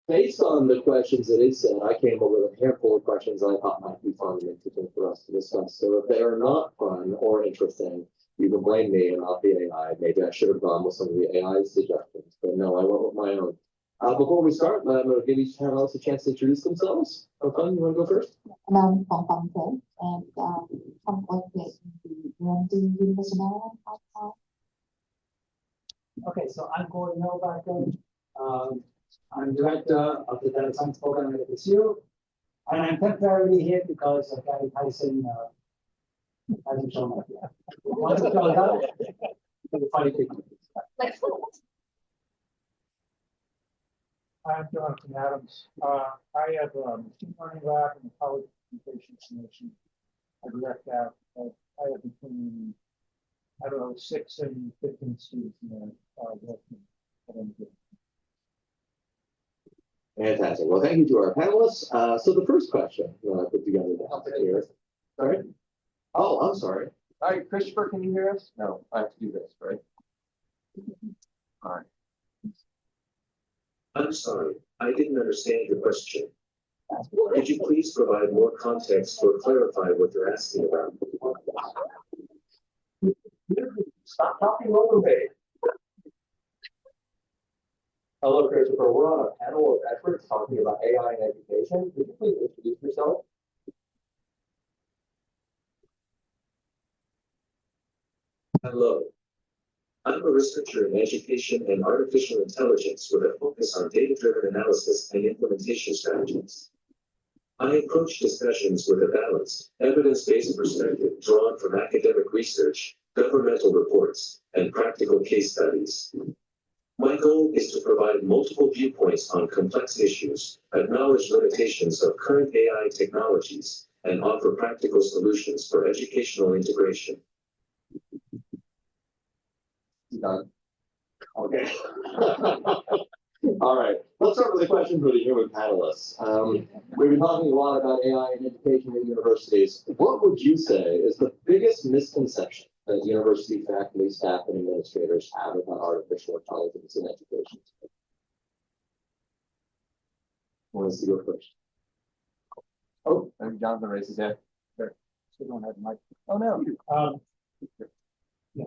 based on the questions that it said, I came up with a handful of questions I thought might be fun and interesting for us to discuss. So if they are not fun or interesting, you can blame me and not the AI. Maybe I should have gone with some of the AI suggestions, but no, I went with my own. Before we start, I'm going to give each panelist a chance to introduce themselves. Okay, you want to go first? I'm from Bangkok and from the University of Maryland. Okay, so I'm Gordon Novak. I'm director of the data science program at FSU, and I'm temporarily here because Gary Tyson hasn't shown up yet. Once he shows up, it's a funny thing. I'm Jonathan Adams. I have a machine learning lab in the College of Communication Simulation. I direct that. I have between, 6 and 15 students in there working at any given. Fantastic. Well, thank you to our panelists. So the first question I put together here. Sorry? Oh, I'm sorry. Hi, Christopher, can you hear us? No, I have to do this, right? All right. I'm sorry, I didn't understand your question. Could you please provide more context or clarify what you're asking about? Stop talking over me. Hello, Christopher. We're on a panel of experts talking about AI in education. Could you please introduce yourself? Hello. I'm a researcher in education and artificial intelligence with a focus on data-driven analysis and implementation strategies. I approach discussions with a balanced, evidence-based perspective drawn from academic research, governmental reports, and practical case studies. My goal is to provide multiple viewpoints on complex issues, acknowledge limitations of current AI technologies, and offer practical solutions for educational integration. Done. Okay. All right. Let's start with a question for the human panelists. We've been talking a lot about AI in education at universities. What would you say is the biggest misconception that university faculty, staff, and administrators have about artificial intelligence in education? Who wants to go first? Oh, and Jonathan raises his hand. Sure. So don't have the mic. Oh, no. Yeah.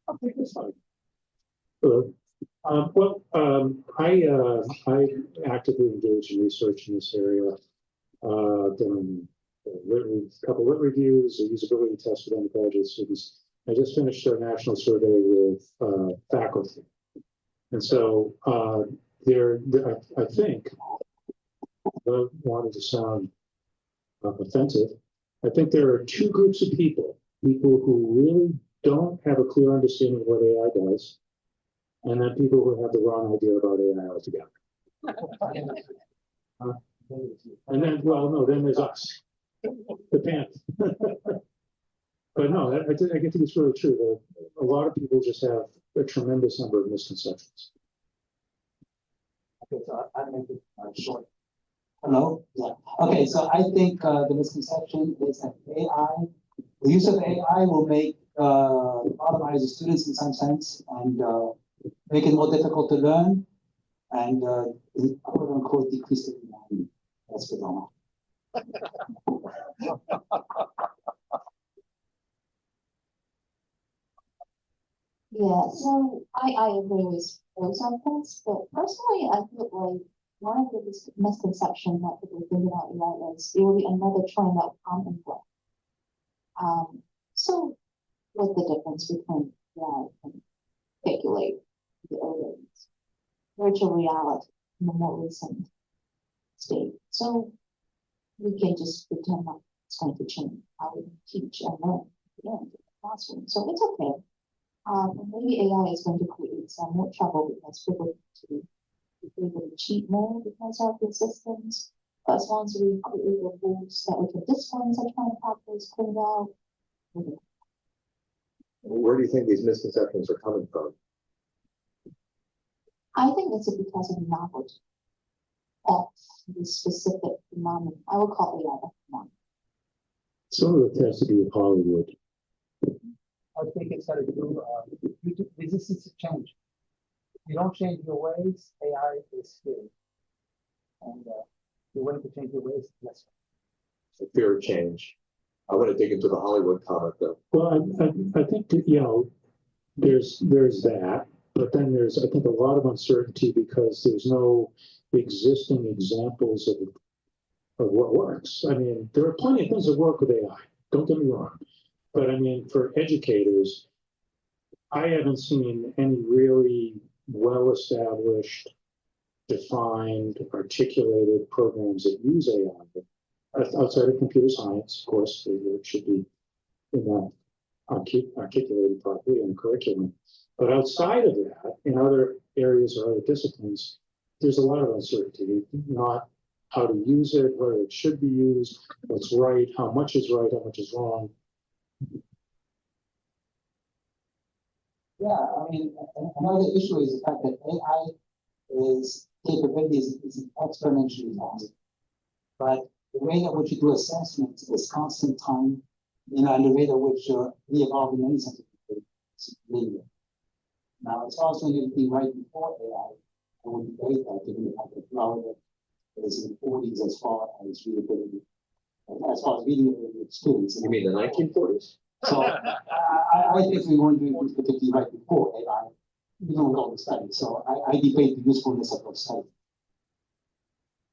I'll take this one. Hello. I actively engage in research in this area. Done a couple lit reviews, a usability test with undergraduate students. I just finished a national survey with faculty, and so I think, without wanting to sound offensive, I think there are two groups of people who really don't have a clear understanding of what AI does, and then people who have the wrong idea about AI altogether. And then, well, no, then there's us, the pants. But no, I think it's really true. A lot of people just have a tremendous number of misconceptions. Okay, so I make it short. Hello? Yeah. Okay, so I think the misconception is that the use of AI will make automate the students in some sense and make it more difficult to learn and quote unquote decrease the demand. That's what I want. Yeah, so I agree with those arguments, but personally, I feel like one of the misconceptions that people think about AI is it will be another trend that will come and go. So what's the difference between AI and speculate the earlier virtual reality in the more recent state? So we can just pretend that it's going to change how we teach and learn in the classroom. So it's okay. Maybe AI is going to create some more trouble because people to be able to cheat more because of the systems. But as long as we create the rules that we can discipline such kind of practice, clean out. Where do you think these misconceptions are coming from? I think it's because of the novelty of the specific phenomenon. I will call AI a phenomenon. Some of it has to do with Hollywood. I think it's gotta do, resistance to change. If you don't change your ways, AI is scary. And, you're willing to change your ways, yes. The fear of change. I want to dig into the Hollywood comment though. Well, I think, that, you know, there's that, but then there's, I think, a lot of uncertainty because there's no existing examples of what works. I mean, there are plenty of things that work with AI, don't get me wrong. But I mean, for educators, I haven't seen any really well-established, defined, articulated programs that use AI. Outside of computer science, of course, it should be in that articulated properly in the curriculum. But outside of that, in other areas or other disciplines, there's a lot of uncertainty, not how to use it, whether it should be used, what's right, how much is right, how much is wrong. Yeah, I mean, another issue is the fact that AI is capabilities is exponentially fast. But the rate at which you do assessments is constant time, you know, and the rate at which we evolve in any sense of is linear. Now, it's also going to be right before AI, and when you debate that, given the fact that Florida is in the 40s as far as readability, as far as reading ability of students. You mean the 1940s? So I think we weren't doing this particularly right before AI, you know, with all the studies. So I debate the usefulness of those studies.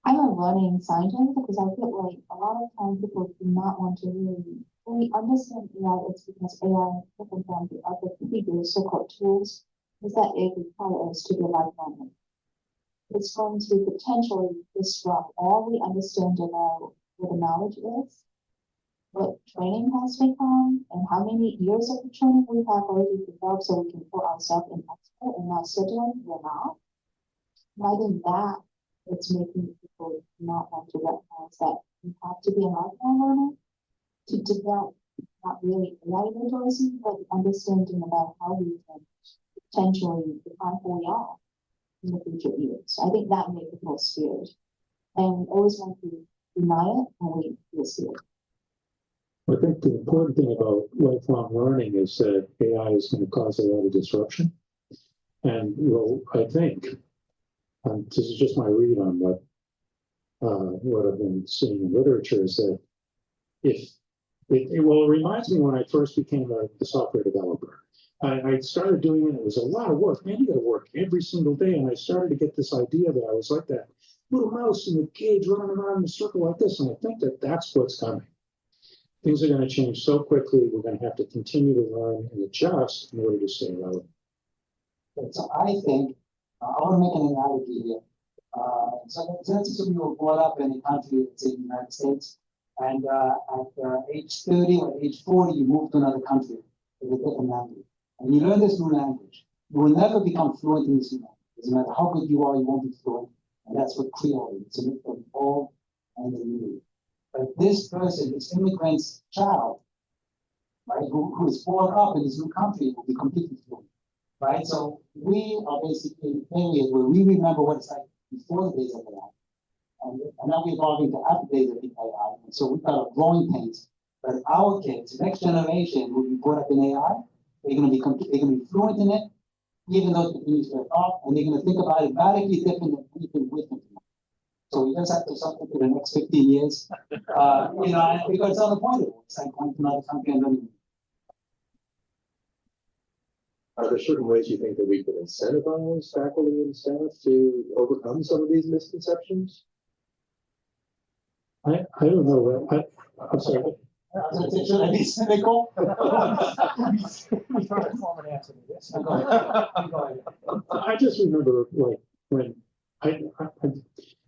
I'm a learning scientist because I feel like a lot of times people do not want to really fully understand AI. It's because AI, different from the other figures, so-called tools, is that it requires us to be lifelong. It's going to potentially disrupt all we understand about what the knowledge is, what training has become, and how many years of training we have already developed so we can put ourselves in expert and not certain we're not. And I think that it's making people not want to recognize that you have to be a lifelong learner to develop not really AI literacy, but understanding about how we can potentially define who we are in the future years. I think that makes people scared. And we always want to deny it when we feel scared. I think the important thing about lifelong learning is that AI is going to cause a lot of disruption. And well, I think, this is just my read on what I've been seeing in literature, is that if it reminds me when I first became a software developer. I started doing it, it was a lot of work. Man, you got to work every single day. And I started to get this idea that I was like that little mouse in the cage running around in a circle like this. And I think that that's what's coming. Things are going to change so quickly. We're going to have to continue to learn and adjust in order to stay relevant. So I think, I want to make an analogy here. So let's assume you were brought up in a country, let's say the United States, and at age 30 or age 40, you move to another country with a different language. And you learn this new language. You will never become fluent in this new language. Doesn't matter how good you are, you won't be fluent. And that's what Creole is. It's a mix of old and the new. But this person, this immigrant's child, right, who is brought up in this new country, will be completely fluent. Right? So we are basically in a period where we remember what it's like before the days of AI. And now we're evolving to after the days of AI. And so we've got a growing pains. But our kids, the next generation, will be brought up in AI. They're going to be fluent in it, even though it continues to evolve, and they're going to think about it radically different than anything we think. So we just have to something for the next 15 years, you know, because it's unavoidable. It's like going to another country and then. Are there certain ways you think that we could incentivize faculty and staff to overcome some of these misconceptions? I don't know. I'm sorry. Should I be cynical? I just remember like when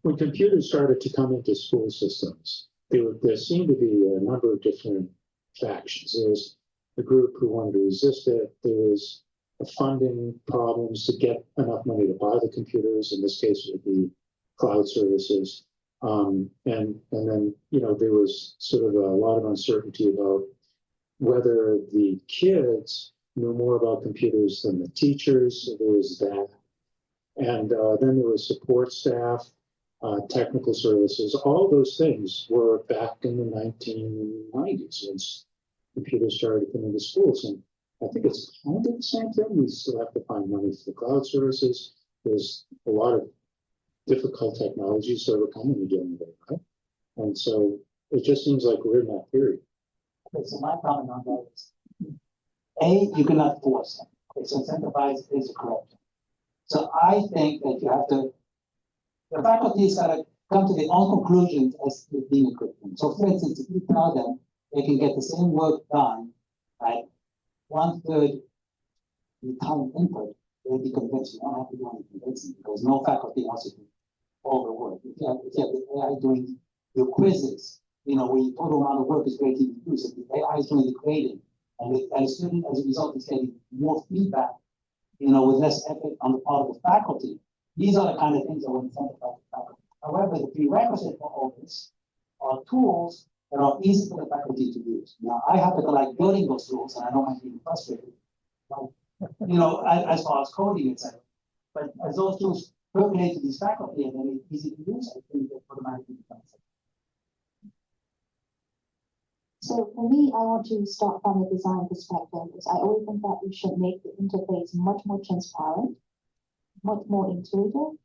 when computers started to come into school systems, there seemed to be a number of different factions. There was the group who wanted to resist it. There was funding problems to get enough money to buy the computers. In this case, it would be cloud services. And then, you know, there was sort of a lot of uncertainty about whether the kids knew more about computers than the teachers. So there was that. And then there was support staff, technical services. All those things were back in the 1990s when computers started to come into schools. And I think it's kind of the same thing. We still have to find money for the cloud services. There's a lot of difficult technologies that are coming and doing it, right? And so it just seems like we're in that period. Okay, so my comment on that is, A, you cannot force them. Okay, so incentivize is correct. So I think that you have to, the faculty's gotta come to their own conclusions as to being a curriculum. So for instance, if you tell them they can get the same work done at 1/3 the time input, they'll be convinced. You don't have to do any convincing because no faculty wants to do all the work. If you have the AI doing your quizzes, you know, where your total amount of work is greatly reduced, if the AI is doing the grading, and the student, as a result, is getting more feedback, you know, with less effort on the part of the faculty. These are the kind of things that will incentivize the faculty. However, the prerequisite for all this are tools that are easy for the faculty to use. Now, I happen to like building those tools, and I don't mind being frustrated, you know, as far as coding, etc. But as those tools percolate to these faculty and then it's easy to use, I think that automatically becomes. So for me, I want to start from a design perspective, because I always think that we should make the interface much more transparent, much more intuitive,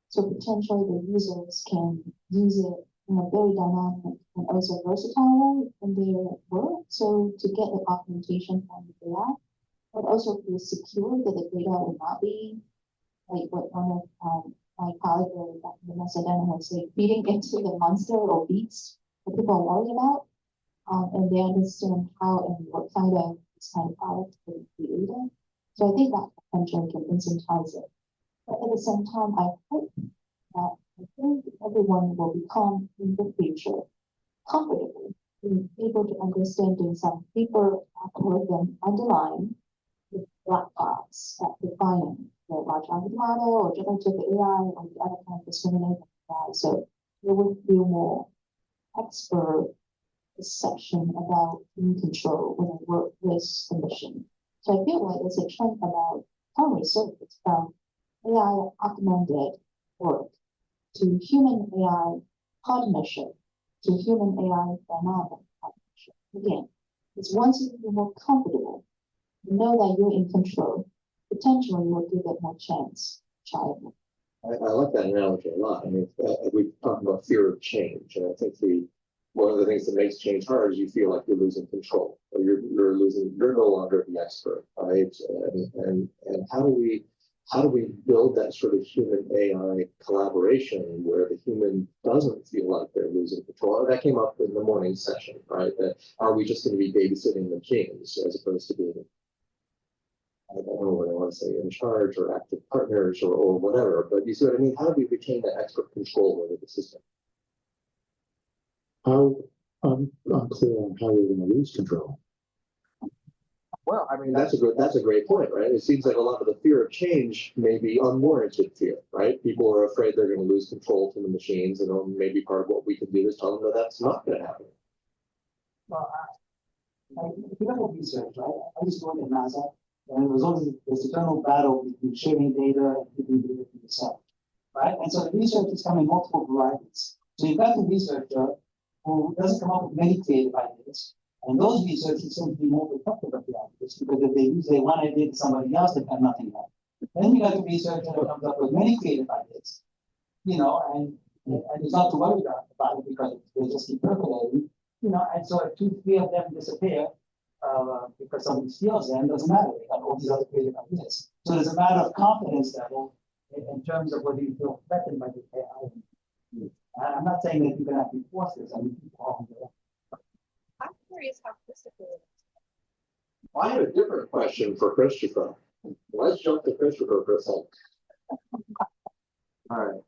so potentially the users can use it in a very dynamic and also versatile way in their work. So to get the augmentation from the AI, but also feel secure that the data will not be like what one of my colleagues or Dr. Vanessa Denham would say, feeding into the monster or beast that people are worried about. And they understand how and what kind of this kind of product can be created. So I think that potentially can incentivize it. But at the same time, I hope that I think everyone will become in the future comfortable being able to understand in some deeper algorithm underlying the black box that defining the large language model or generative AI or the other kind of discriminating AI. So they will feel more expert perception about in control when I work with the mission. So I feel like there's a trend about how research from AI augmented work to human AI partnership to human AI dynamic partnership. Again, it's once you feel more comfortable, you know that you're in control, potentially you will give it more chance. Child. I like that analogy a lot. I mean, we talked about fear of change, and I think one of the things that makes change hard is you feel like you're losing control, or you're no longer the expert, right? And how do we build that sort of human AI collaboration where the human doesn't feel like they're losing control? That came up in the morning session, right? That are we just going to be babysitting the machines as opposed to being, I don't know what I want to say, in charge or active partners or whatever, but you see what I mean? How do we retain that expert control over the system? How unclear on how we're going to lose control. Well, I mean, that's a great point, right? It seems like a lot of the fear of change may be unwarranted fear, right? People are afraid they're going to lose control to the machines, and maybe part of what we can do is tell them that that's not going to happen. Well, if you look at research, right? I used to work at NASA, and it was always this eternal battle between sharing data and keeping data to yourself, right? And so the research is coming in multiple varieties. So you've got the researcher who doesn't come up with many creative ideas, and those researchers seem to be more protective of the ideas because if they use their one idea to somebody else, they've got nothing left. Then you got the researcher who comes up with many creative ideas, you know, and it's not too worried about it because they just keep percolating, you know, and so if 2, 3 of them disappear, because somebody steals them, doesn't matter. They got all these other creative ideas. So there's a matter of confidence level in terms of whether you feel threatened by the AI. I'm not saying that you're going to have to force this. I mean, people often do that. I'm curious how Christopher. I have a different question for Christopher. Let's jump to Christopher for a second. All right.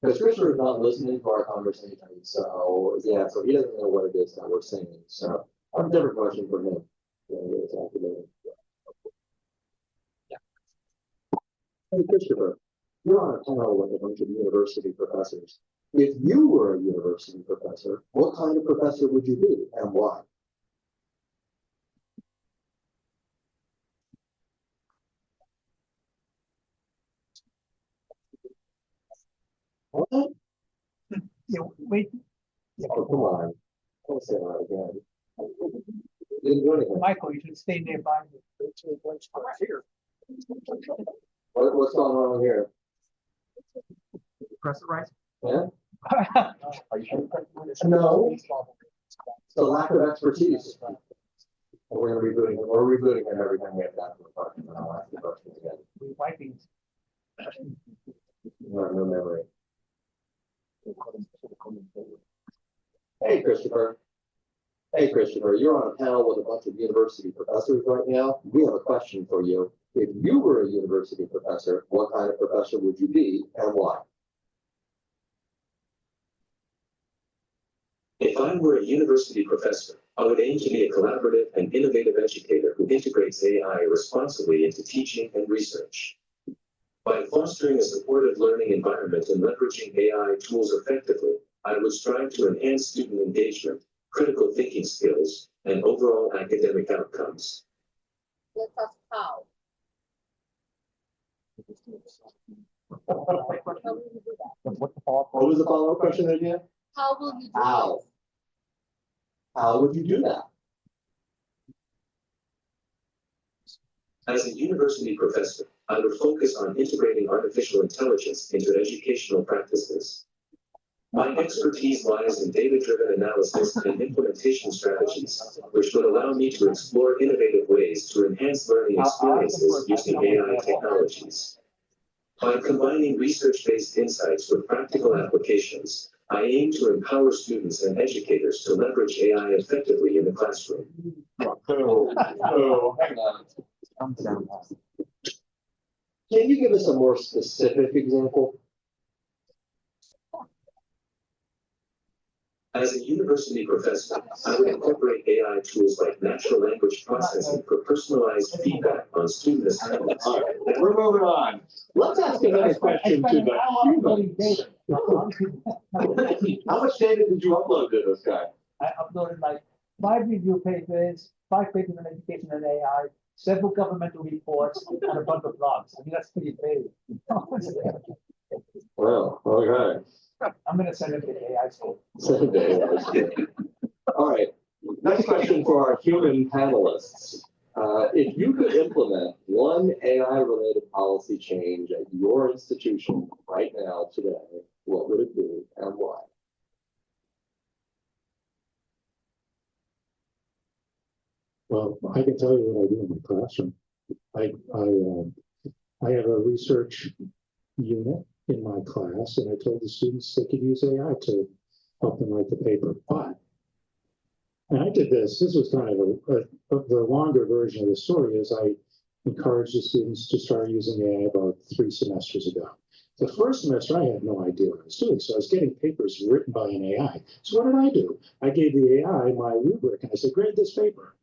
Because Christopher is not listening to our conversation, so yeah, so he doesn't know what it is that we're saying. So I have a different question for him. Hey, Christopher, you're on a panel with a bunch of university professors. If you were a university professor, what kind of professor would you be and why? What? Yeah, wait. Oh, come on. Don't say that again. Didn't do anything. Michael, you should stay nearby. Here. What's going on here? Press it right. Yeah, Are you sure? No. it's the lack of expertise. We're gonna we're rebooting him every time we have that question, and I'll ask the question again. We wiping. You have no memory. Hey, Christopher. Hey, Christopher, you're on a panel with a bunch of university professors right now. We have a question for you. If you were a university professor, what kind of professor would you be and why? If I were a university professor, I would aim to be a collaborative and innovative educator who integrates AI responsibly into teaching and research. By fostering a supportive learning environment and leveraging AI tools effectively, I would strive to enhance student engagement, critical thinking skills, and overall academic outcomes. Let's ask how. How will you do that? What was the follow-up question again? How will you do How? this? How would you do that? As a university professor, I would focus on integrating artificial intelligence into educational practices. My expertise lies in data-driven analysis and implementation strategies, which would allow me to explore innovative ways to enhance learning experiences using AI technologies. By combining research-based insights with practical applications, I aim to empower students and educators to leverage AI effectively in the classroom. Hang on. Can you give us a more specific example? As a university professor, I would incorporate AI tools like natural language processing for personalized feedback on student assignments. All right, we're moving on. Let's ask another question to the human. How much data did you upload to this guy? I uploaded like 5 review papers, 5 papers on education and AI, several governmental reports, and a bunch of blogs. I mean, that's pretty big. Well, okay. I'm gonna send it to the AI school. All right, next question for our human panelists. If you could implement one AI-related policy change at your institution right now today, what would it be and why? Well, I can tell you what I do in my classroom. I have a research unit in my class, and I told the students they could use AI to help them write the paper. And I did this was kind of the longer version of the story, is I encouraged the students to start using AI about 3 semesters ago. The first semester, I had no idea what I was doing, so I was getting papers written by an AI. So what did I do? I gave the AI my rubric, and I said, grade this paper.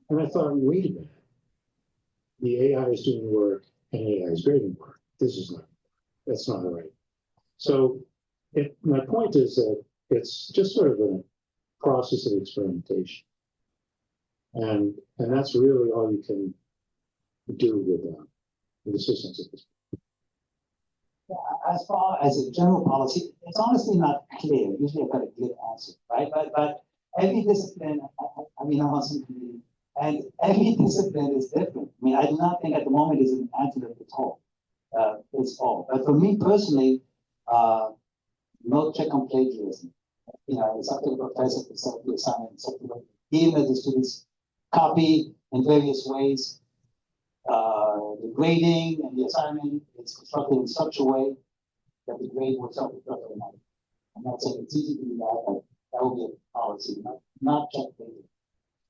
And I thought, wait a minute. The AI is doing work, and AI is grading work. That's not right. So my point is that it's just sort of a process of experimentation. And that's really all you can do with the systems at this point. As far as a general policy, it's honestly not clear. Usually I've got a good answer, right? But every discipline, I mean, I'm on some committee, and every discipline is different. I mean, I do not think at the moment is an answer that fits all. But for me personally, no check on plagiarism. You know, it's up to the professor to set the assignment, even if the students copy in various ways. The grading and the assignment is constructed in such a way that the grade will self-destruct. I'm not saying it's easy to do that, but that will be a policy, not check plagiarism.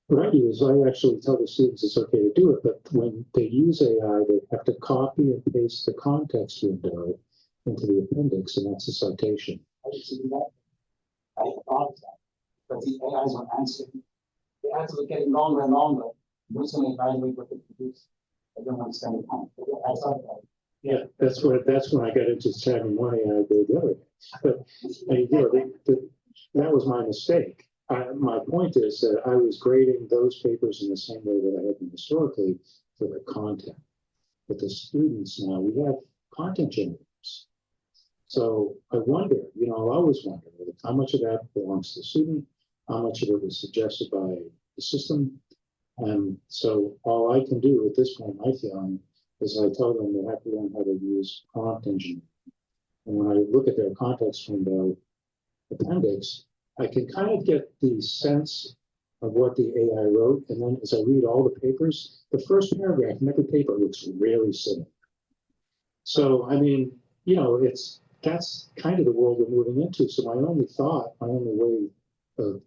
What I do is I actually tell the students it's okay to do it, but when they use AI, they have to copy and paste the context window into the appendix, and that's a citation. I didn't see that. I thought that. But the AIs were answering. The answers were getting longer and longer. Who's going to evaluate what they produce? I don't want to spend the time. I thought that. Yeah, that's when I got into having one AI grade the other. But that was my mistake. My point is that I was grading those papers in the same way that I had been historically for the content. But the students now, we have content generators. So I wonder, I always wonder how much of that belongs to the student, how much of it was suggested by the system. And so all I can do at this point, my feeling, is I tell them they have to learn how to use prompt engineering. And when I look at their context window appendix, I can kind of get the sense of what the AI wrote. And then as I read all the papers, the first paragraph in every paper looks really similar. So, I mean, you know, that's kind of the world we're moving into. So my only way of,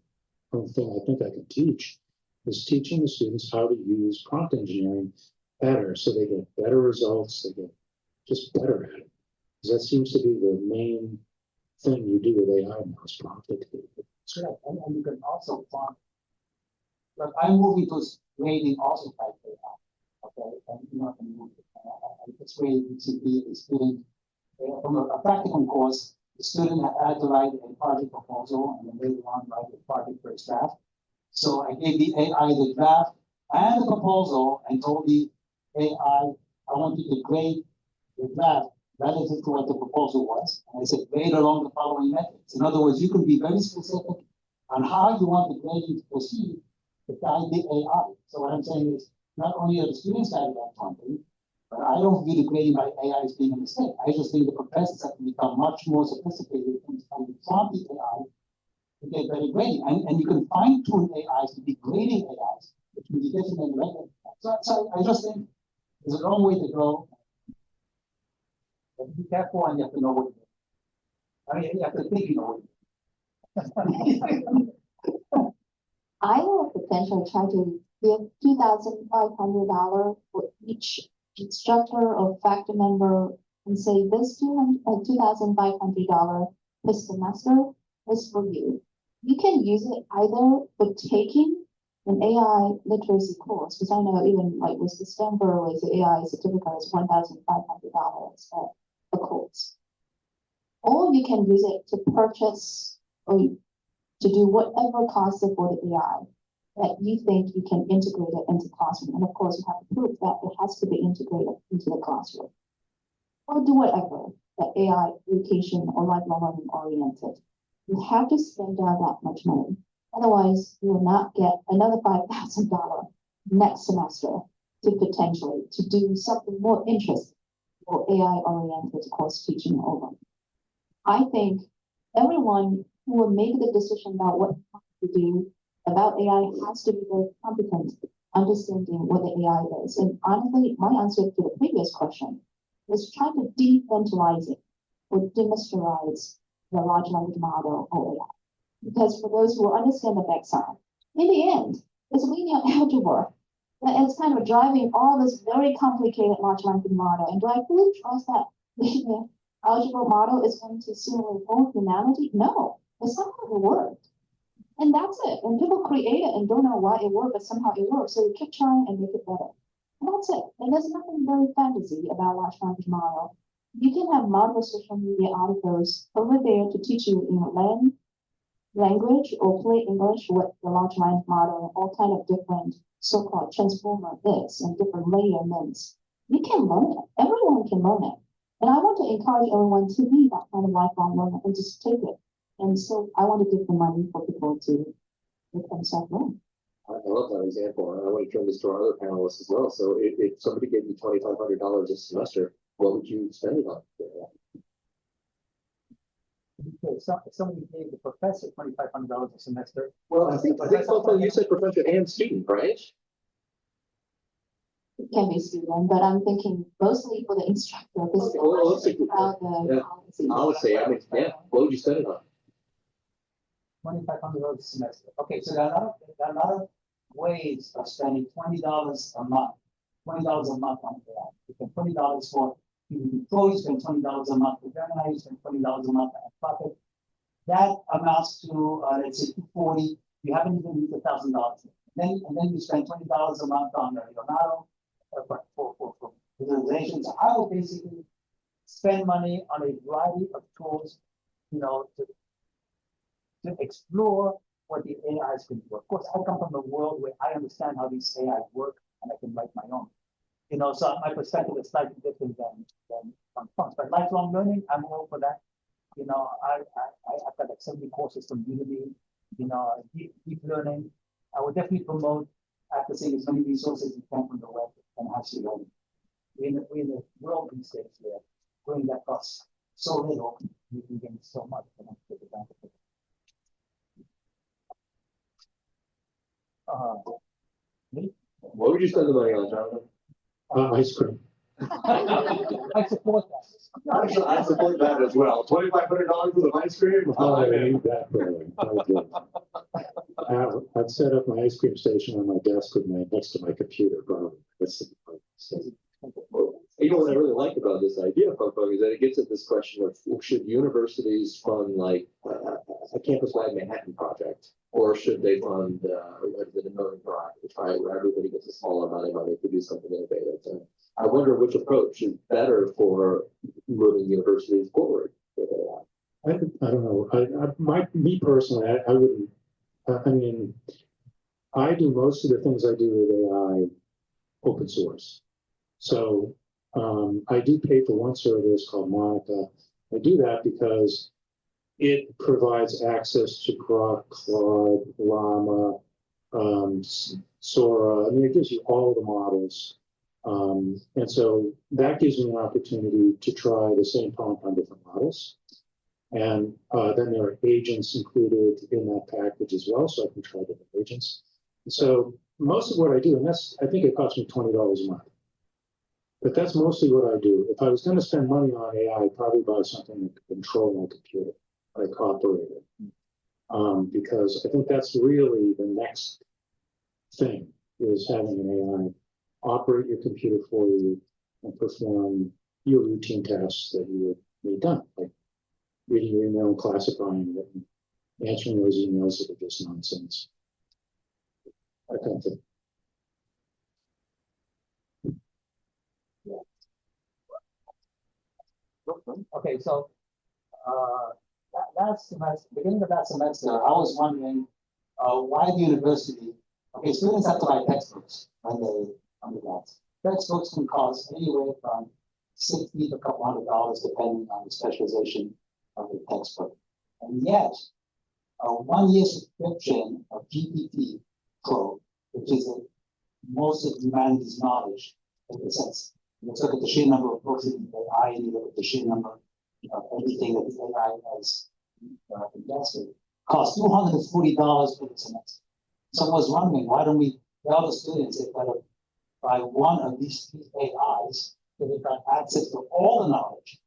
only thing I think I can teach is teaching the students how to use prompt engineering better so they get better results, they get just better at it. Because that seems to be the main thing you do with AI now is prompt engineering. Correct, and you can also find, like, I'm moving to grading also by AI, okay, and you know, it's way to be a student, from a practicum course, the student had to write a project proposal and then later on write a project for its draft. So I gave the AI the draft and the proposal and told the AI, I want you to grade the draft relative to what the proposal was. And I said, grade along the following methods. In other words, you can be very specific on how you want the grading to proceed to guide the AI. So what I'm saying is, not only are the students guided by something, but I don't view the grading by AI as being a mistake. I just think the professors have to become much more sophisticated in trying to prompt the AI to get better grading. And you can fine tune AIs to be grading AIs, which can be different than regular. So I just think there's a long way to go. But be careful and you have to know what you do. I mean, you have to think you know what you do. I will potentially try to give $2,500 for each instructor or faculty member and say this $2,500 per semester is for you. You can use it either for taking an AI literacy course, because I know even like with the Stanford with the AI certificate is $1,500 a course. Or you can use it to purchase or to do whatever costs for the AI that you think you can integrate it into classroom. And of course, you have to prove that it has to be integrated into the classroom. Or do whatever that AI education or lifelong learning oriented. You have to spend down that much money. Otherwise, you will not get another $5,000 next semester to potentially to do something more interesting or AI oriented course teaching over. I think everyone who will make the decision about what to do about AI has to be very competent, understanding what the AI is. And honestly, my answer to the previous question was trying to deventilize it or demystify the large language model or AI. Because for those who understand the backside, in the end, it's linear algebra. And it's kind of driving all this very complicated large language model. And do I fully trust that linear algebra model is going to simulate all humanity? No, but somehow it worked. And that's it. And people create it and don't know why it worked, but somehow it works. So you keep trying and make it better. And that's it. And there's nothing very fantasy about large language model. You can have multiple social media articles over there to teach you, learn language or play English with the large language model and all kind of different so-called transformer is and different layer names. You can learn it. Everyone can learn it. And I want to encourage everyone to be that kind of lifelong learner and just take it. And so I want to give the money for people to make themselves learn. I love that example, and I want to turn this to our other panelists as well. So if somebody gave you $2,500 a semester, what would you spend it on? Because somebody gave the professor $2,500 a semester. Well, I think you said professor and student, right? It can be student, but I'm thinking mostly for the instructor. Because Okay, well, let's see. about the policy. Honestly, I mean, yeah, what would you spend it on? $2,500 a semester. Okay, so there are a lot of ways of spending $20 a month. $20 a month on AI. You can $20 for Pro, you spend $20 a month for Gemini, you spend $20 a month on Pocket. That amounts to let's say $240. You haven't even used $1,000. And then you spend $20 a month on Leonardo for visualization. So I will basically spend money on a variety of tools, to explore what the AIs can do. Of course, I come from a world where I understand how these AIs work and I can write my own. So my perspective is slightly different than from funds. But lifelong learning, I'm all for that. I've got like 70 courses from Udemy, deep learning. I would definitely promote accessing as many resources as you can from the web and actually learning. We're in the world these days where going that costs so little, you can gain so much and take advantage of it. What would you spend the money on, Jonathan? Ice cream. I support that. Actually, I support that as well. $2,500 worth of ice cream? Oh, I need that, really. I'd set up my ice cream station on my desk with my, next to my computer, probably. You know what I really like about this idea, Popo, is that it gets at this question of, well, should universities fund like a campus-wide Manhattan project? Or should they fund what is it, a million project, right, where everybody gets a small amount of money to do something innovative? And I wonder which approach is better for moving universities forward with AI. I don't know. Me personally, I wouldn't. I mean, I do most of the things I do with AI open source. So I do pay for one service called Monica. I do that because it provides access to Grok, Claude, Llama, Sora. I mean, it gives you all the models. And so that gives me an opportunity to try the same prompt on different models. And then there are agents included in that package as well, so I can try different agents. So most of what I do, and I think it costs me $20 a month. But that's mostly what I do. If I was going to spend money on AI, I'd probably buy something that could control my computer, like Operator. Because I think that's really the next thing, is having an AI operate your computer for you and perform your routine tasks that you would need done, like reading your email and classifying it and answering those emails that are just nonsense. I kind of think. Okay, so last semester, beginning of that semester, I was wondering why the university. Okay, students have to buy textbooks when they undergrad. Textbooks can cost anywhere from $60 to a couple $100 depending on the specialization of the textbook. And yet, a 1-year subscription of GPT Pro, which is most of humanity's knowledge, in a sense. Let's look at the sheer number of books in AI, and you look at the sheer number of everything that the AI has invested. Costs $240 per semester. So I was wondering, why don't we tell the students they've got to buy one of these three AIs so they've got access to all the knowledge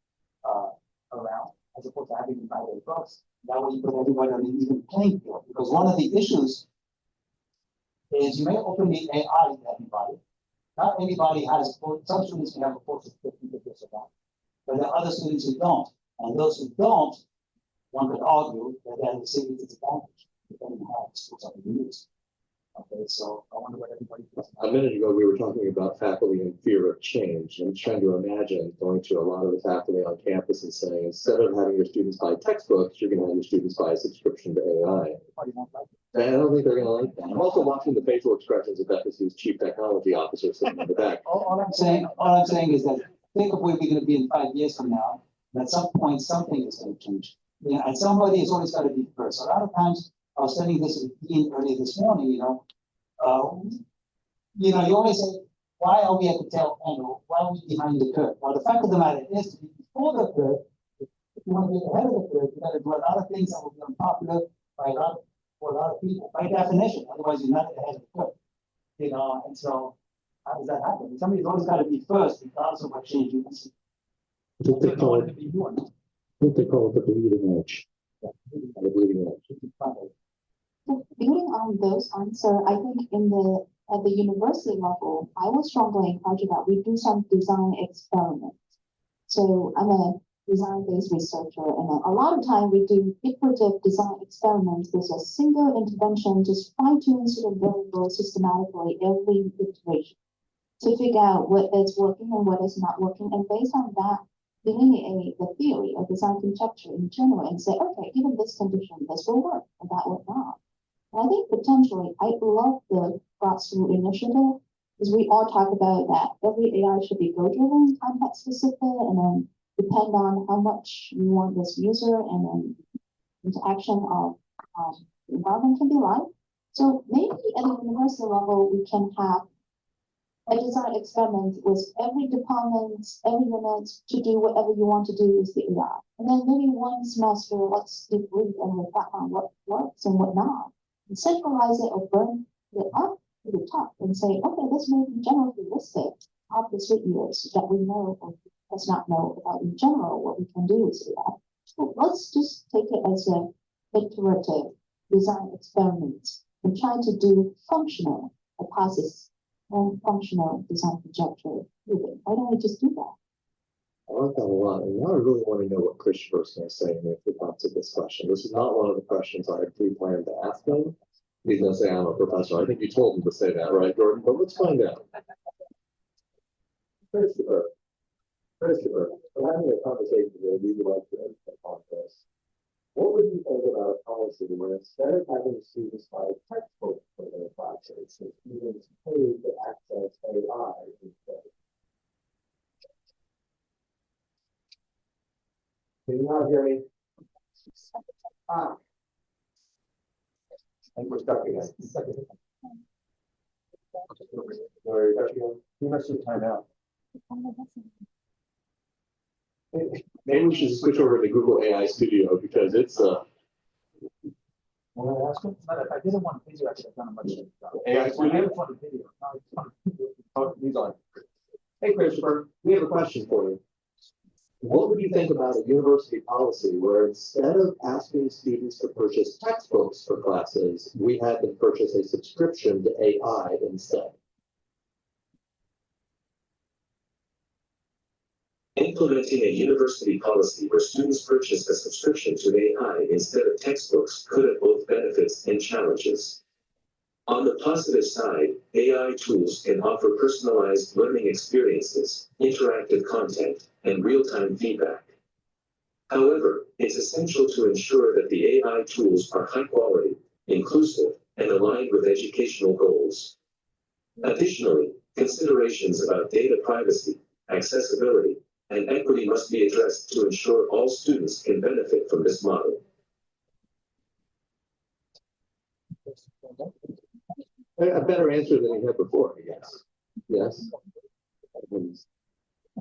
around, as opposed to having to buy their books. That way you put everybody on an even playing field. Because one of the issues is you may open the AI to everybody. Not everybody has, some students may have a full subscription to this or that, but there are other students who don't. And those who don't, one could argue that they have a significant disadvantage, depending on how schools are used. Okay, so I wonder what everybody thinks. A minute ago, we were talking about faculty and fear of change. I'm trying to imagine going to a lot of the faculty on campus and saying, instead of having your students buy textbooks, you're going to have your students buy a subscription to AI. I don't think they're going to like that. I'm also watching the facial expressions of FSU's chief technology officer sitting in the back. All I'm saying is that think of where we're going to be in 5 years from now. And at some point, something is going to change. You know, and somebody is always got to be first. A lot of times, I was studying this with Dean earlier this morning. You always say, why are we at the tail end? Or why are we behind the curve? Well, the fact of the matter is, to be before the curve, if you want to get ahead of the curve, you got to do a lot of things that will be unpopular for a lot of people, by definition. Otherwise, you're not ahead of the curve. And so how does that happen? Somebody's always got to be first, regardless of what change you can see. I think they call it the bleeding edge. The bleeding edge. So building on those answers, I think at the university level, I would strongly encourage that we do some design experiments. So I'm a design-based researcher, and a lot of time we do iterative design experiments with a single intervention, just fine-tune sort of variables systematically every iteration to figure out what is working and what is not working, and based on that, delineate the theory of design conjecture in general and say, okay, given this condition, this will work, and that will not. And I think potentially, I love the grassroots initiative, because we all talk about that every AI should be goal-driven, context-specific, and then depend on how much you want this user and then interaction of the environment can be like. So maybe at the university level, we can have a design experiment with every department, every unit to do whatever you want to do with the AI. And then maybe one semester, let's debrief and reflect on what works and what not. And centralize it or burn it up to the top and say, okay, this may be generally listed after 3 years that we know or does not know about in general what we can do with AI. So let's just take it as a iterative design experiment and try to do functional hypothesis and functional design conjecture. Why don't we just do that? I like that a lot, and now I really want to know what Christopher's going to say in the response to this question. This is not one of the questions I had pre-planned to ask him. He's going to say, I'm a professor. I think you told him to say that, right, Jordan? But let's find out. Christopher, we're having a conversation that we would like to end on this. What would you think about a policy where instead of having students buy textbooks for their classes, the students pay to access AI instead? Can you not hear me? I think we're stuck again. You must have time out. Maybe we should switch over to Google AI Studio because it's Well, I asked him, but I didn't want video, I could have done a much better job. AI I Studio. just wanted video. No, I just wanted video. Oh, he's on. Hey, Christopher, we have a question for you. What would you think about a university policy where instead of asking students to purchase textbooks for classes, we had them purchase a subscription to AI instead? Implementing a university policy where students purchase a subscription to AI instead of textbooks could have both benefits and challenges. On the positive side, AI tools can offer personalized learning experiences, interactive content, and real-time feedback. However, it's essential to ensure that the AI tools are high quality, inclusive, and aligned with educational goals. Additionally, considerations about data privacy, accessibility, and equity must be addressed to ensure all students can benefit from this model. A better answer than he had before, I guess. Yes.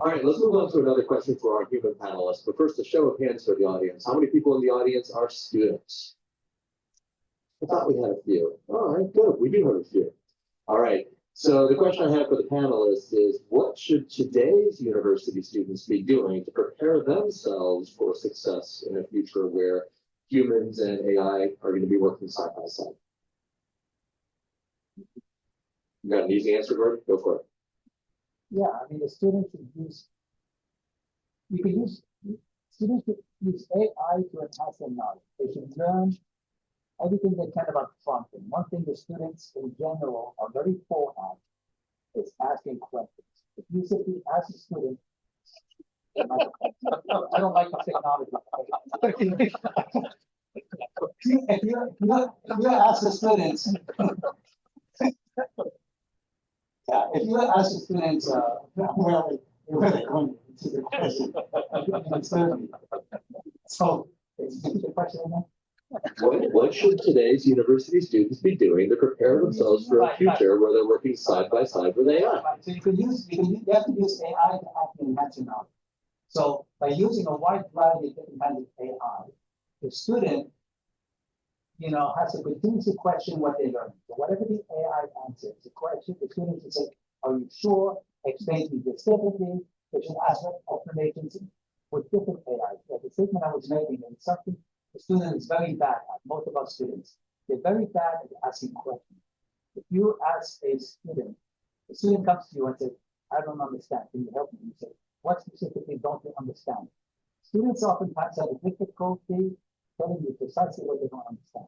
All right, let's move on to another question for our human panelists. But first, a show of hands for the audience. How many people in the audience are students? I thought we had a few. All right, good. We do have a few. All right. So the question I have for the panelists is, what should today's university students be doing to prepare themselves for success in a future where humans and AI are going to be working side by side? You got an easy answer, Gordon? Go for it. Yeah, I mean, the students should use, you can use, students should use AI to enhance their knowledge. They should learn everything they can about prompting. One thing the students in general are very poor at is asking questions. If you simply ask a student, I don't like the technology. If you ask the students, yeah, if you ask the students, where they're going to the question, so, is the question again? What should today's university students be doing to prepare themselves for a future where they're working side by side with AI? Right, so you have to use AI to actually enhance your knowledge. So by using a wide variety of different kinds of AI, the student, has to continuously question what they learn. So whatever the AI answers, the question, the student should say, are you sure? Explain to me this differently. They should ask explanations with different AI. So the statement I was making is something the student is very bad at, most of our students. They're very bad at asking questions. If you ask a student, the student comes to you and says, I don't understand, can you help me? You say, what specifically don't you understand? Students oftentimes have a difficulty telling you precisely what they don't understand.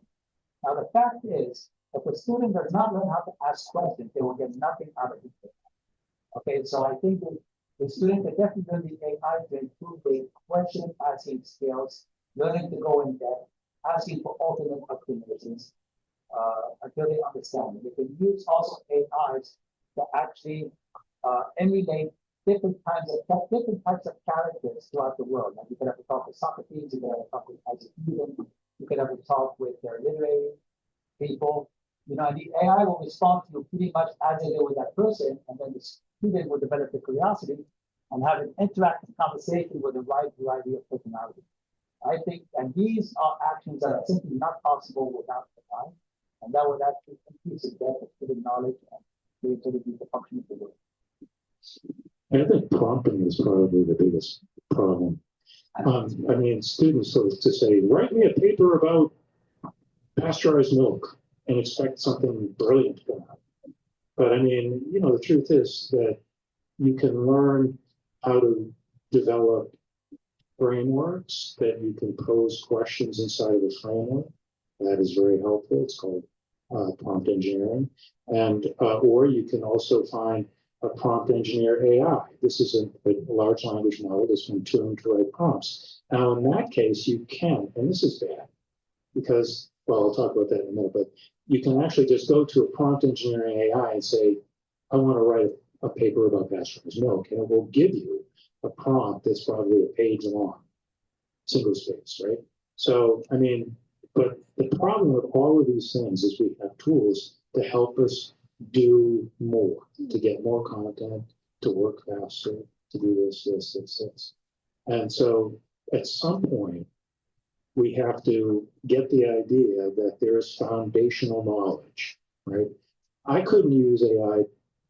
Now, the fact is, if a student does not learn how to ask questions, they will get nothing out of it. Okay, so I think that the student can definitely learn the AI to improve their question asking skills, learning to go in depth, asking for alternate explanations until they understand. They can use also AIs to actually emulate different types of characters throughout the world. Like you could have a talk with Socrates, you could have a talk with Isaac Newton, you could have a talk with literary people, You know, and the AI will respond to you pretty much as if it was that person, and then the student will develop the curiosity and have an interactive conversation with the right variety of personality. I think, and these are actions that are simply not possible without AI, and that would actually increase the depth of student knowledge and creativity to function of the world. I think prompting is probably the biggest problem. I mean, students to say, write me a paper about pasteurized milk and expect something brilliant to come out. But I mean, you know, the truth is that you can learn how to develop frameworks that you can pose questions inside of a framework. That is very helpful. It's called prompt engineering. And or you can also find a prompt engineer AI. This is a large language model that's been tuned to write prompts. Now, in that case, you can, and this is bad because, well, I'll talk about that in a minute, but you can actually just go to a prompt engineering AI and say, I want to write a paper about pasteurized milk, and it will give you a prompt that's probably a page long, single space, right? So, I mean, but the problem with all of these things is we have tools to help us do more, to get more content, to work faster, to do this. And so at some point, we have to get the idea that there's foundational knowledge, right? I couldn't use AI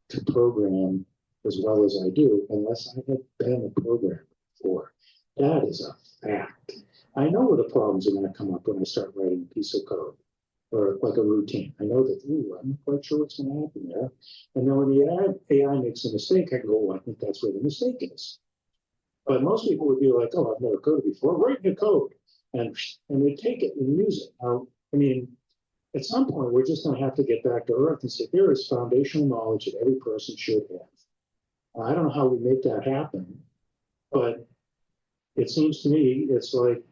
to program as well as I do unless I had been a programmer before. That is a fact. I know where the problems are going to come up when I start writing a piece of code or like a routine. I know that, I'm not quite sure what's going to happen there. And then when the AI makes a mistake, I go, I think that's where the mistake is. But most people would be like, oh, I've never coded before. Write the code. And they take it and use it. Now, I mean, at some point, we're just going to have to get back to earth and say there is foundational knowledge that every person should have. I don't know how we make that happen, but it seems to me it's like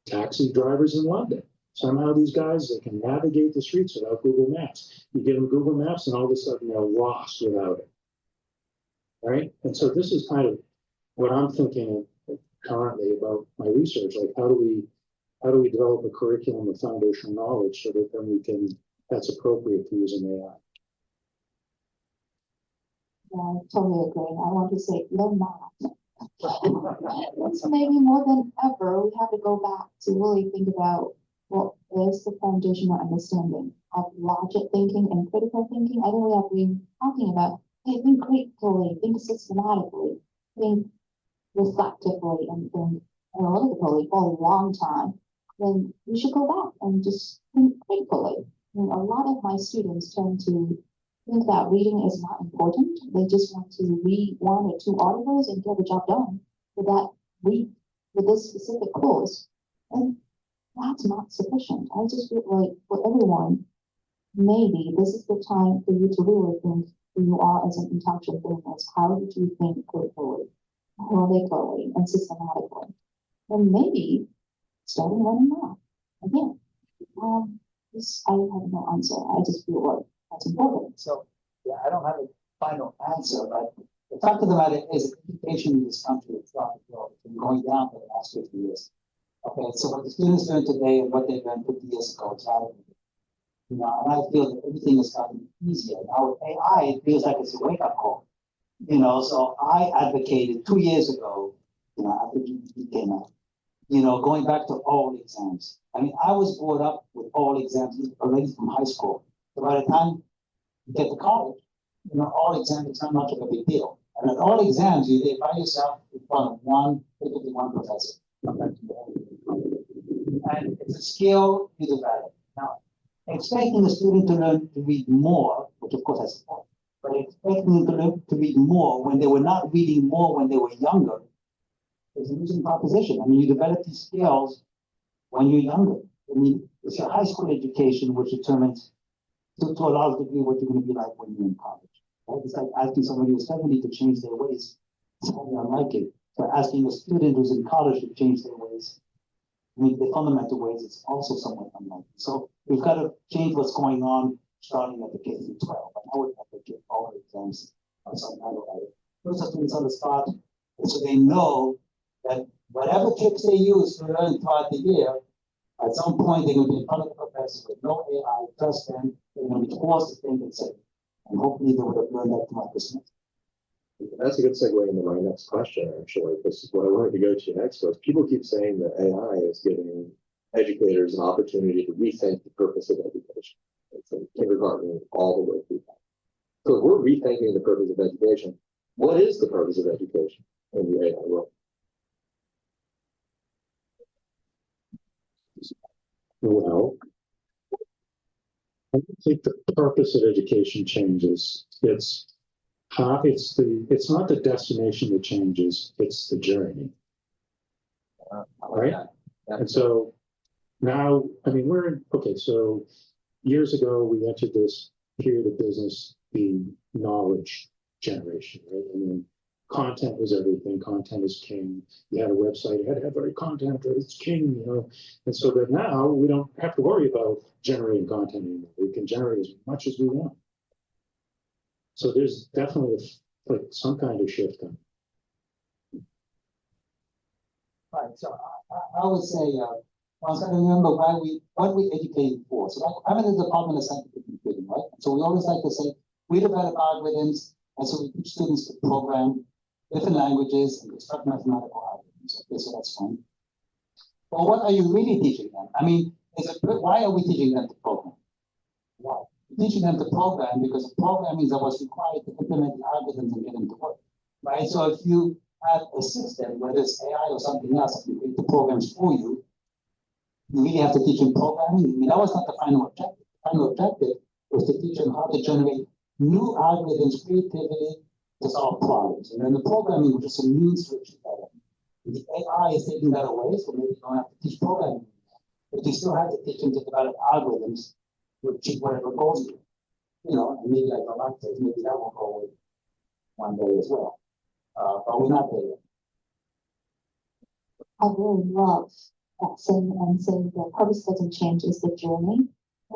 taxi drivers in London. Somehow these guys, they can navigate the streets without Google Maps. You give them Google Maps and all of a sudden they're lost without it, right? And so this is kind of what I'm thinking currently about my research. Like, how do we develop a curriculum of foundational knowledge so that then we can, that's appropriate for using AI? Yeah, I totally agree. I want to say, learn math. It's maybe more than ever, we have to go back to really think about what is the foundational understanding of logic thinking and critical thinking. I think we have been talking about, hey, think critically, think systematically, think reflectively, and think analytically for a long time. Then we should go back and just think critically. And a lot of my students tend to think that reading is not important. They just want to read 1 or 2 articles and get the job done with that read with this specific course. And that's not sufficient. I just feel like for everyone, maybe this is the time for you to really think who you are as an intelligent being. How did you think critically, analytically, and systematically? And maybe starting learning math. Again, I have no answer. I just feel like that's important. So, yeah, I don't have a final answer, but the fact of the matter is education in this country is not going down for the last 50 years. Okay, so what the students learn today and what they learned 50 years ago is not, you know, and I feel that everything has gotten easier. Now with AI, it feels like it's a wake-up call. You know, so I advocated 2 years ago, you know, after GPT came out, you know, going back to oral exams. I mean, I was brought up with oral exams already from high school. So by the time you get to college, you know, oral exams is not much of a big deal. And at oral exams, you're there by yourself in front of one professor. And it's a skill you develop. Now, expecting a student to learn to read more, which of course I support, but expecting them to learn to read more when they were not reading more when they were younger is a losing proposition. I mean, you develop these skills when you're younger. I mean, it's your high school education which determines to a large degree what you're going to be like when you're in college. Right? It's like asking somebody who's 70 to change their ways. It's highly unlikely. So asking a student who's in college to change their ways, I mean, the fundamental ways, it's also somewhat unlikely. So we've got to change what's going on starting at the K through 12. I would have to get all the exams on some kind of way. Put the students on the spot so they know that whatever tricks they use to learn throughout the year At some point, they're gonna be in front of the professor with no AI, trust them, they're gonna be forced to think and say. And hopefully they would have learned that from our business. That's a good segue into my next question, actually, because what I wanted to go to next was people keep saying that AI is giving educators an opportunity to rethink the purpose of education. From kindergarten all the way through. So if we're rethinking the purpose of education, what is the purpose of education in the AI world? Well, I don't think the purpose of education changes. It's not the destination that changes, it's the journey. Right? And so now, I mean, so years ago, we entered this period of business, the knowledge generation, right? I mean, content was everything. Content is king. You had a website, you had to have very content, or it's king, you know. And so that now we don't have to worry about generating content anymore. We can generate as much as we want. So there's definitely like some kind of shift coming. Right, so I would say, once I remember what we educate for. So like, I'm in the Department of Scientific Computing, right? So we always like to say, we develop algorithms, and so we teach students to program different languages and construct mathematical algorithms. Okay, so that's fine. But what are you really teaching them? I mean, why are we teaching them to program? Why? We're teaching them to program because programming is what's required to implement the algorithms and get them to work, right? So if you have a system, whether it's AI or something else, that can create the programs for you, you really have to teach them programming. I mean, that was not the final objective. The final objective was to teach them how to generate new algorithms, creativity to solve problems. And then the programming was just a means to achieve that. The AI is taking that away, so maybe you don't have to teach programming. But you still have to teach them to develop algorithms to achieve whatever goals you. You know, and maybe like Alexa, maybe that will go away one day as well. But we're not there yet. I really love that saying and saying the purpose doesn't change, it's the journey.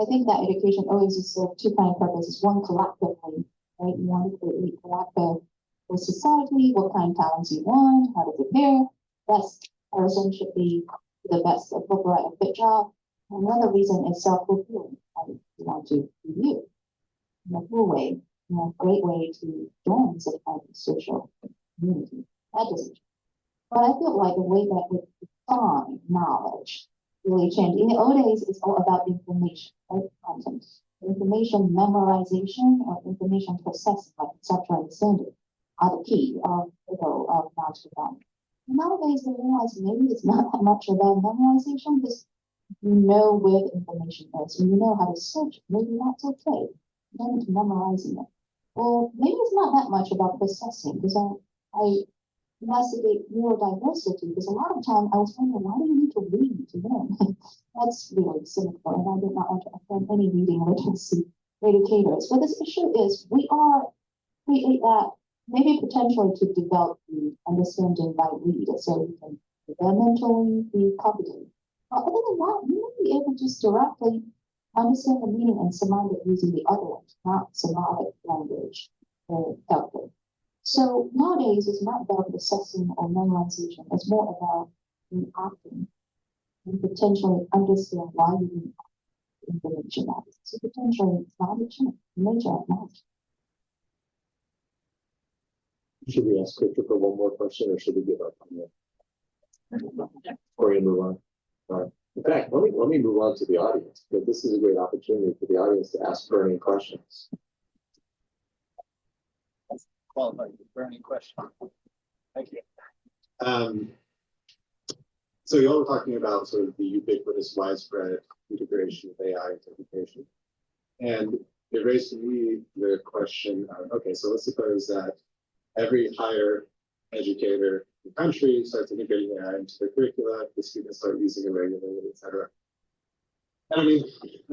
I think that education always used to serve two kind of purposes. One, collectively, right? You want to create collective with society, what kind of talents you want, how to prepare. Best person should be the best appropriate fit job. Another reason is self-fulfilling. You want to be you in a full way, in a great way to join some kind of social community. That doesn't change. But I feel like the way that we define knowledge really changed. In the old days, it's all about information, right? Content. Information memorization or information processing, like conceptual understanding, are the key of knowledge development. Nowadays, we realize maybe it's not that much about memorization, because you know where the information is, and you know how to search it. Maybe that's okay. You don't need to memorizing it. Or maybe it's not that much about processing, because I investigate neurodiversity, because a lot of time I was wondering, why do you need to read to learn? That's really cynical, and I did not want to offend any reading literacy educators. But this issue is we are create that maybe potentially to develop the understanding by read, so you can mentally be competent. Other than that, you may be able to just directly understand the meaning and surmise it using the other ones, not somatic language or calculus. So nowadays, it's not about assessing or memorization. It's more about reacting and potentially understand why you need information out. So potentially knowledge, major knowledge. Should we ask Christopher one more question, or should we give up on that? Or you move on? All right. In fact, let me move on to the audience, because this is a great opportunity for the audience to ask burning questions. Qualified burning question. Thank you. So you all were talking about sort of the ubiquitous, widespread integration of AI into education. And it raised to me the question of, okay, so let's suppose that every higher educator in the country starts integrating AI into their curricula, the students start using it regularly, et cetera. And I mean,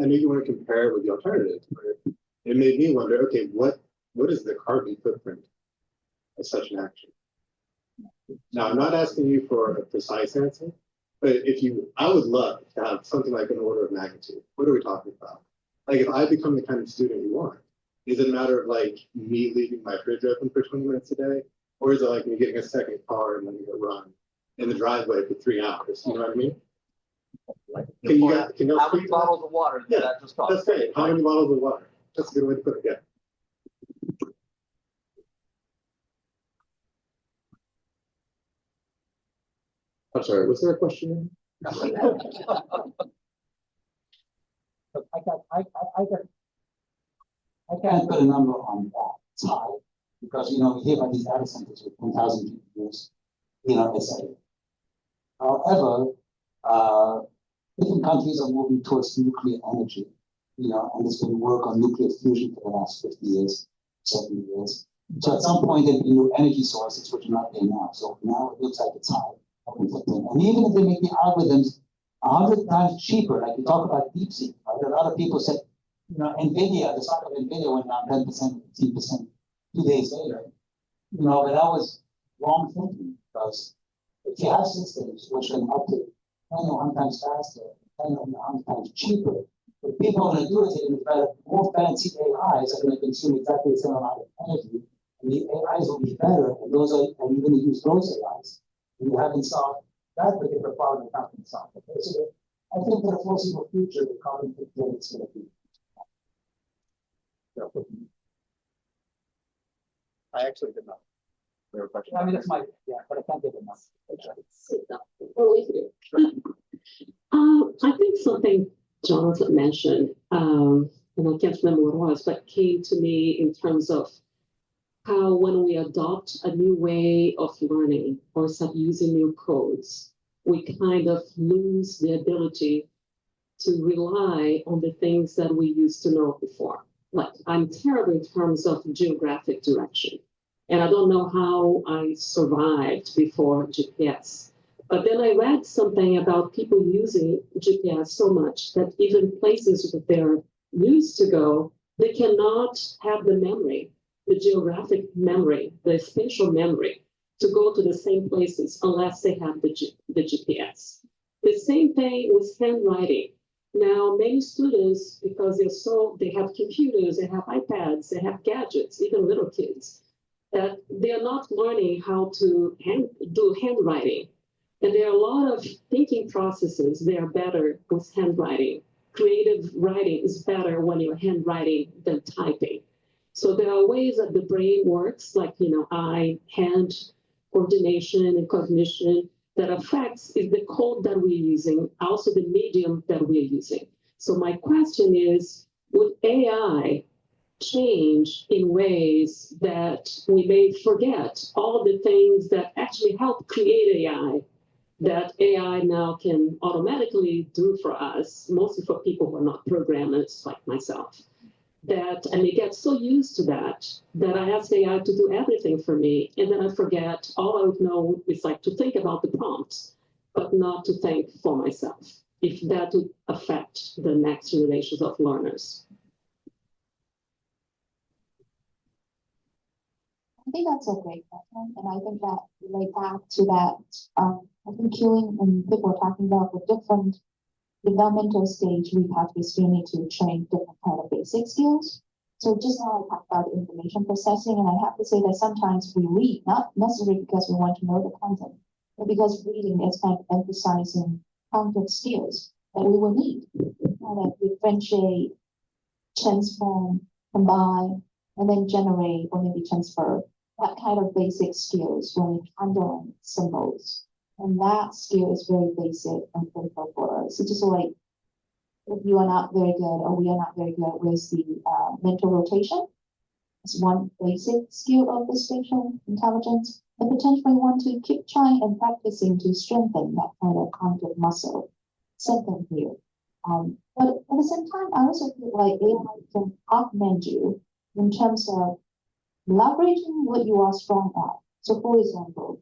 I know you want to compare it with the alternative, but it made me wonder, okay, what is the carbon footprint of such an action? Now, I'm not asking you for a precise answer, but I would love to have something like an order of magnitude. What are we talking about? Like, if I become the kind of student you want, is it a matter of like me leaving my fridge open for 20 minutes a day? Or is it like me getting a second car and letting it run in the driveway for 3 hours? You know what I mean? Can you guys, can you How speak many to that? bottles of water did Yeah, that just cost? That's great. How many bottles of water? That's a good way to put it, yeah. I'm sorry, was there a question? But I can't put a number on that. It's high, because, you know, we hear about these data centers with 1,000 GPUs, you know, etc. However, different countries are moving towards nuclear energy, you know, and there's been work on nuclear fusion for the last 50 years, 70 years. So at some point, there'll be new energy sources, which are not there now. So now it looks like it's high. And even if they make the algorithms 100 times cheaper, like we talk about DeepSeek, right? A lot of people said, you know, NVIDIA, the stock of NVIDIA went down 10%, 15% 2 days later. You know, but that was wrong thinking, because if you have systems which can up to 10 or 100 times faster, 10 or 100 times cheaper, what people are going to do is they're going to develop more fancy AIs that are going to consume exactly the same amount of energy, and the AIs will be better, and those are, and you're going to use those AIs. And you haven't solved that particular problem, it's not been solved. Okay, so I think for the foreseeable future, the carbon footprint is going to be. I actually did not. I mean, that's my, yeah, but I can't get enough. I think something Jonathan mentioned, and I can't remember what it was, but came to me in terms of how when we adopt a new way of learning or start using new codes, we kind of lose the ability to rely on the things that we used to know before. Like, I'm terrible in terms of geographic direction, and I don't know how I survived before GPS. But then I read something about people using GPS so much that even places that they're used to go, they cannot have the memory, the geographic memory, the spatial memory to go to the same places unless they have the GPS. The same thing with handwriting. Now, many students, because they have computers, they have iPads, they have gadgets, even little kids, that they're not learning how to do handwriting. And there are a lot of thinking processes that are better with handwriting. Creative writing is better when you're handwriting than typing. So there are ways that the brain works, like, you know, eye-hand coordination and cognition, that affects is the code that we're using, also the medium that we're using. So my question is, would AI change in ways that we may forget all the things that actually help create AI, that AI now can automatically do for us, mostly for people who are not programmers like myself? That, and they get so used to that I ask AI to do everything for me, and then I forget. All I would know is like to think about the prompts, but not to think for myself, if that would affect the next generations of learners. I think that's a great question, and I think that relate back to that. I think queuing and people were talking about the different developmental stage we have we still need to train different kind of basic skills. So just now I talked about information processing, and I have to say that sometimes we read, not necessarily because we want to know the content, but because reading is kind of emphasizing content skills that we will need. Kind of differentiate, transform, combine, and then generate or maybe transfer. That kind of basic skills when we handle symbols. And that skill is very basic and critical for us. It's just like, if you are not very good or we are not very good with the mental rotation, it's one basic skill of the spatial intelligence, and potentially want to keep trying and practicing to strengthen that kind of cognitive muscle. Something here. But at the same time, I also feel like AI can augment you in terms of leveraging what you are strong at. So for example,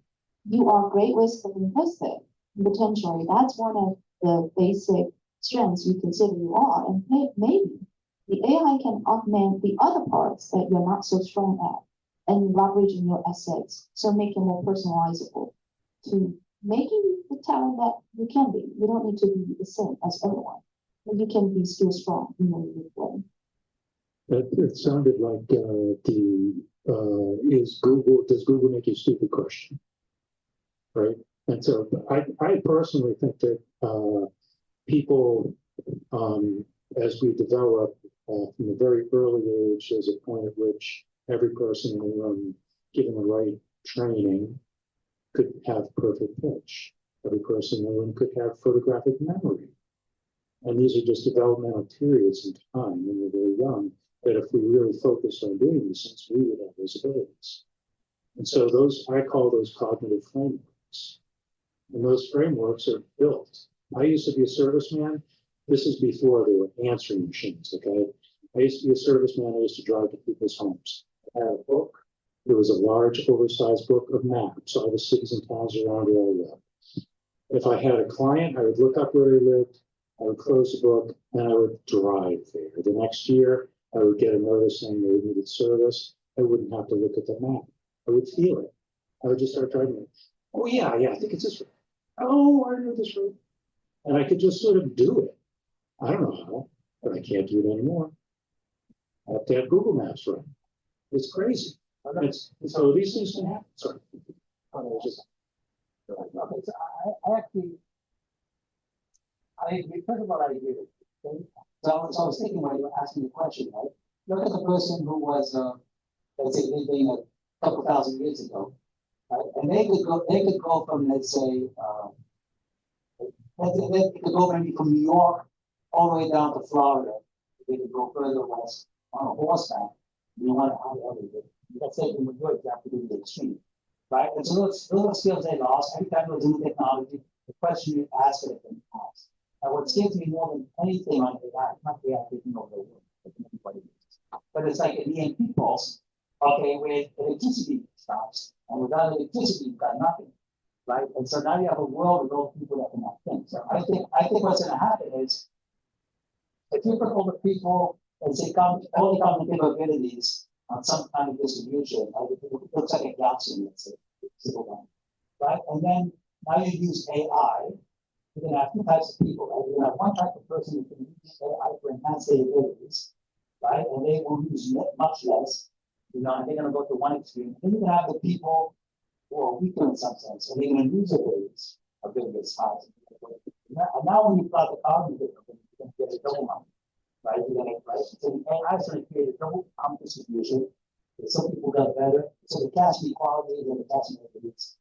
you are great with linguistic, potentially that's one of the basic strengths you consider you are, and maybe the AI can augment the other parts that you're not so strong at and leveraging your assets, so make it more personalizable to making you the talent that you can be. You don't need to be the same as everyone, but you can be still strong in your unique way. It sounded like does Google make you stupid question? Right. And so I personally think that people, as we develop from a very early age, there's a point at which every person in the room, given the right training, could have perfect pitch. Every person in the room could have photographic memory. And these are just developmental periods in time when we're very young, that if we really focused on doing these things, we would have those abilities. And so those, I call those cognitive frameworks. And those frameworks are built. I used to be a serviceman. This is before there were answering machines, okay? I used to be a serviceman. I used to drive to people's homes. I had a book. There was a large, oversized book of maps, all the cities and towns around where I lived. If I had a client, I would look up where he lived, I would close the book, and I would drive there. The next year, I would get a notice saying they needed service. I wouldn't have to look at the map. I would feel it. I would just start driving. Oh, yeah, I think it's this road. Oh, I know this road. And I could just sort of do it. I don't know how, but I can't do it anymore. I have to have Google Maps run. It's crazy. So these things can happen. Sorry. Okay, so I actually, first of all, I agree with you. Okay? So I was thinking when you were asking the question, right? Look at the person who was, let's say, living a couple thousand years ago, right? And they could go from, let's say, they could go maybe from New York all the way down to Florida. They could go further west on a horseback. You want to, let's say, from your example to the extreme. Right? And so those skills they lost. Every time there's new technology, the question you ask it can ask. And what scares me more than anything on AI, not AI taking over the world, but it's like an EMP pulse, okay, where electricity stops, and without electricity, you've got nothing. Right? And so now you have a world with all people that cannot think. So I think what's gonna happen is if you put all the people and say all the cognitive abilities on some kind of distribution, it looks like a galaxy, let's say, right? And then now you use AI, you're gonna have two types of people, right? You're gonna have one type of person who can use AI to enhance their abilities, right? And they will use much less, and they're gonna go to one extreme. Then you're gonna have the people who are weaker in some sense, and they're gonna use their abilities high. And now when you plot the cognitive, you're gonna get a double number. Right? So the AI is going to create a double distribution. Some people got better. So the cash inequality and the cash inequities,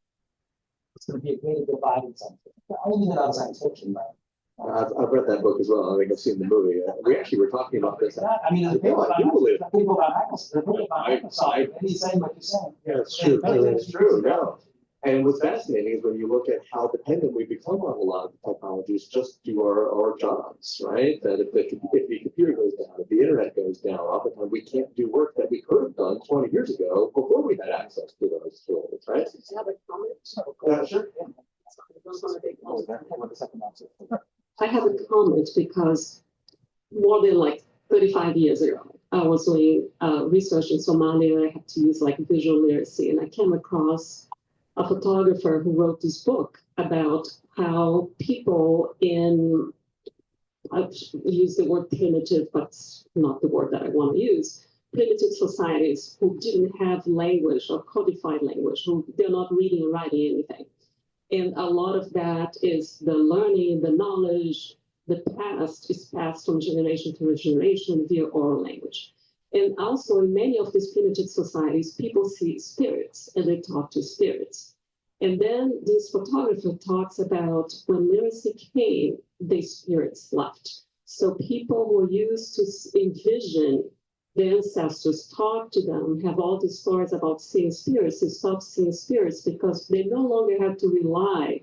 it's going to be a greater divide in something. I mean, that science fiction, right? I've read that book as well. I think I've seen the movie. We actually were talking about this. I mean, the people about Microsoft, he's saying what you're saying. Yeah, it's true. It's true. No. And what's fascinating is when you look at how dependent we become on a lot of the technologies just do our jobs, right? That if the computer goes down, if the internet goes down, oftentimes we can't do work that we could have done 20 years ago before we had access to those tools, right? Do you have a comment? Sure. I have a comment because more than like 35 years ago, I was doing research in Somalia. I had to use like visual literacy, and I came across a photographer who wrote this book about how people in, I've used the word primitive, but it's not the word that I want to use, primitive societies who didn't have language or codified language, who they're not reading and writing anything. And a lot of that is the learning, the knowledge, the past is passed from generation to generation via oral language. And also in many of these primitive societies, people see spirits and they talk to spirits. And then this photographer talks about when literacy came, the spirits left. So people who are used to envision their ancestors, talk to them, have all these stories about seeing spirits, they stop seeing spirits because they no longer have to rely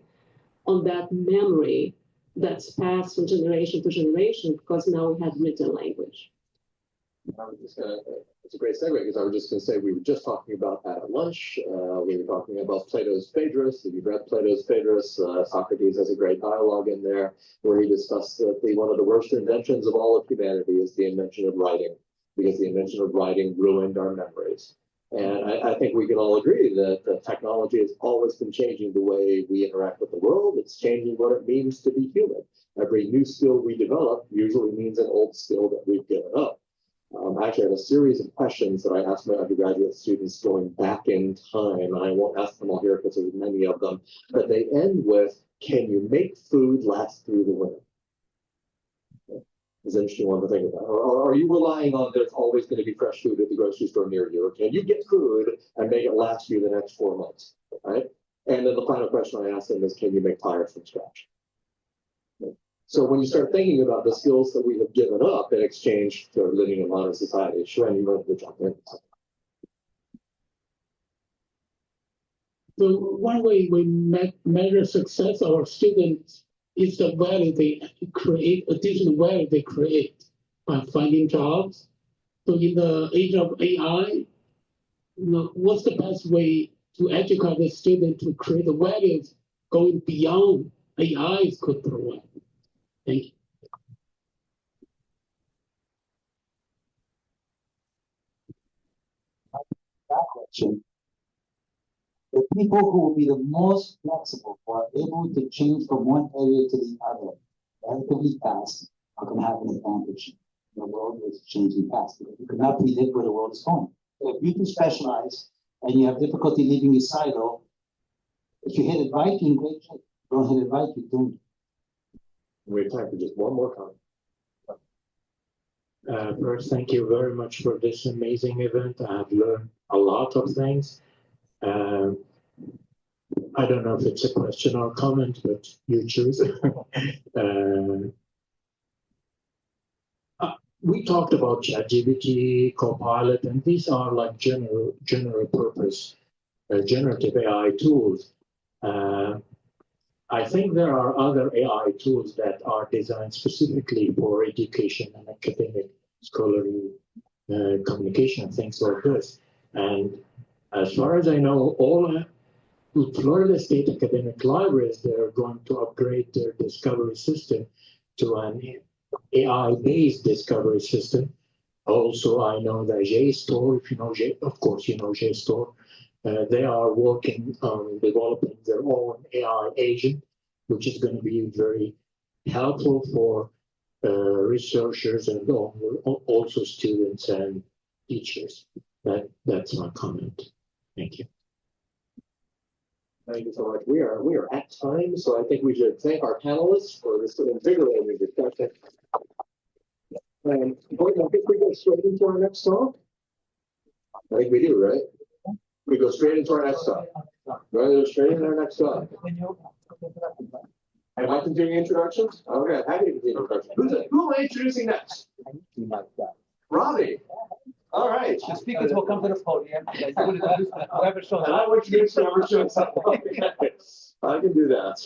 on that memory that's passed from generation to generation because now we have written language. I was just gonna, it's a great segue because I was just going to say we were just talking about that at lunch. We were talking about Plato's Phaedrus. If you've read Plato's Phaedrus, Socrates has a great dialogue in there where he discussed that one of the worst inventions of all of humanity is the invention of writing, because the invention of writing ruined our memories. And I think we can all agree that technology has always been changing the way we interact with the world. It's changing what it means to be human. Every new skill we develop usually means an old skill that we've given up. I actually have a series of questions that I asked my undergraduate students going back in time, and I won't ask them all here because there's many of them, but they end with, can you make food last through the winter? Is an interesting one to think about. Or are you relying on there's always going to be fresh food at the grocery store near you? Or can you get food and make it last you the next 4 months? Right? And then the final question I asked them is, can you make tires from scratch? So when you start thinking about the skills that we have given up in exchange for living in modern society, Shwen, you want to jump in? So one way we measure success of our students is the value they create, additional value they create by finding jobs. So in the age of AI, what's the best way to educate the student to create the values going beyond AI could provide? Thank you. That question. The people who will be the most flexible, who are able to change from one area to the other relatively fast, are going to have an advantage. The world is changing fast. You cannot predict where the world is going. So if you can specialize and you have difficulty leaving your silo, if you hit it right, you're in great shape. Don't hit it right, you're doomed. We have time for just one more comment. First, thank you very much for this amazing event. I have learned a lot of things. I don't know if it's a question or comment, but you choose. We talked about ChatGPT, Copilot, and these are like general purpose generative AI tools. I think there are other AI tools that are designed specifically for education and academic scholarly communication, things like this. And as far as I know, all Florida State academic libraries, they're going to upgrade their discovery system to an AI-based discovery system. Also, I know that JSTOR, if you know of course you know JSTOR, they are working on developing their own AI agent, which is going to be very helpful for researchers and also students and teachers. That's my comment. Thank you. Thank you so much. We are at time, so I think we should thank our panelists for this invigorating discussion. And I think we go straight into our next talk. I think we do, right? We go straight into our next talk. Right, straight into our next talk. Am I continuing introductions? Okay, happy to continue introductions. Who am I introducing next? Robbie. All right. The speakers will come to the podium. Whoever shows And I will introduce whoever shows up. I can do that.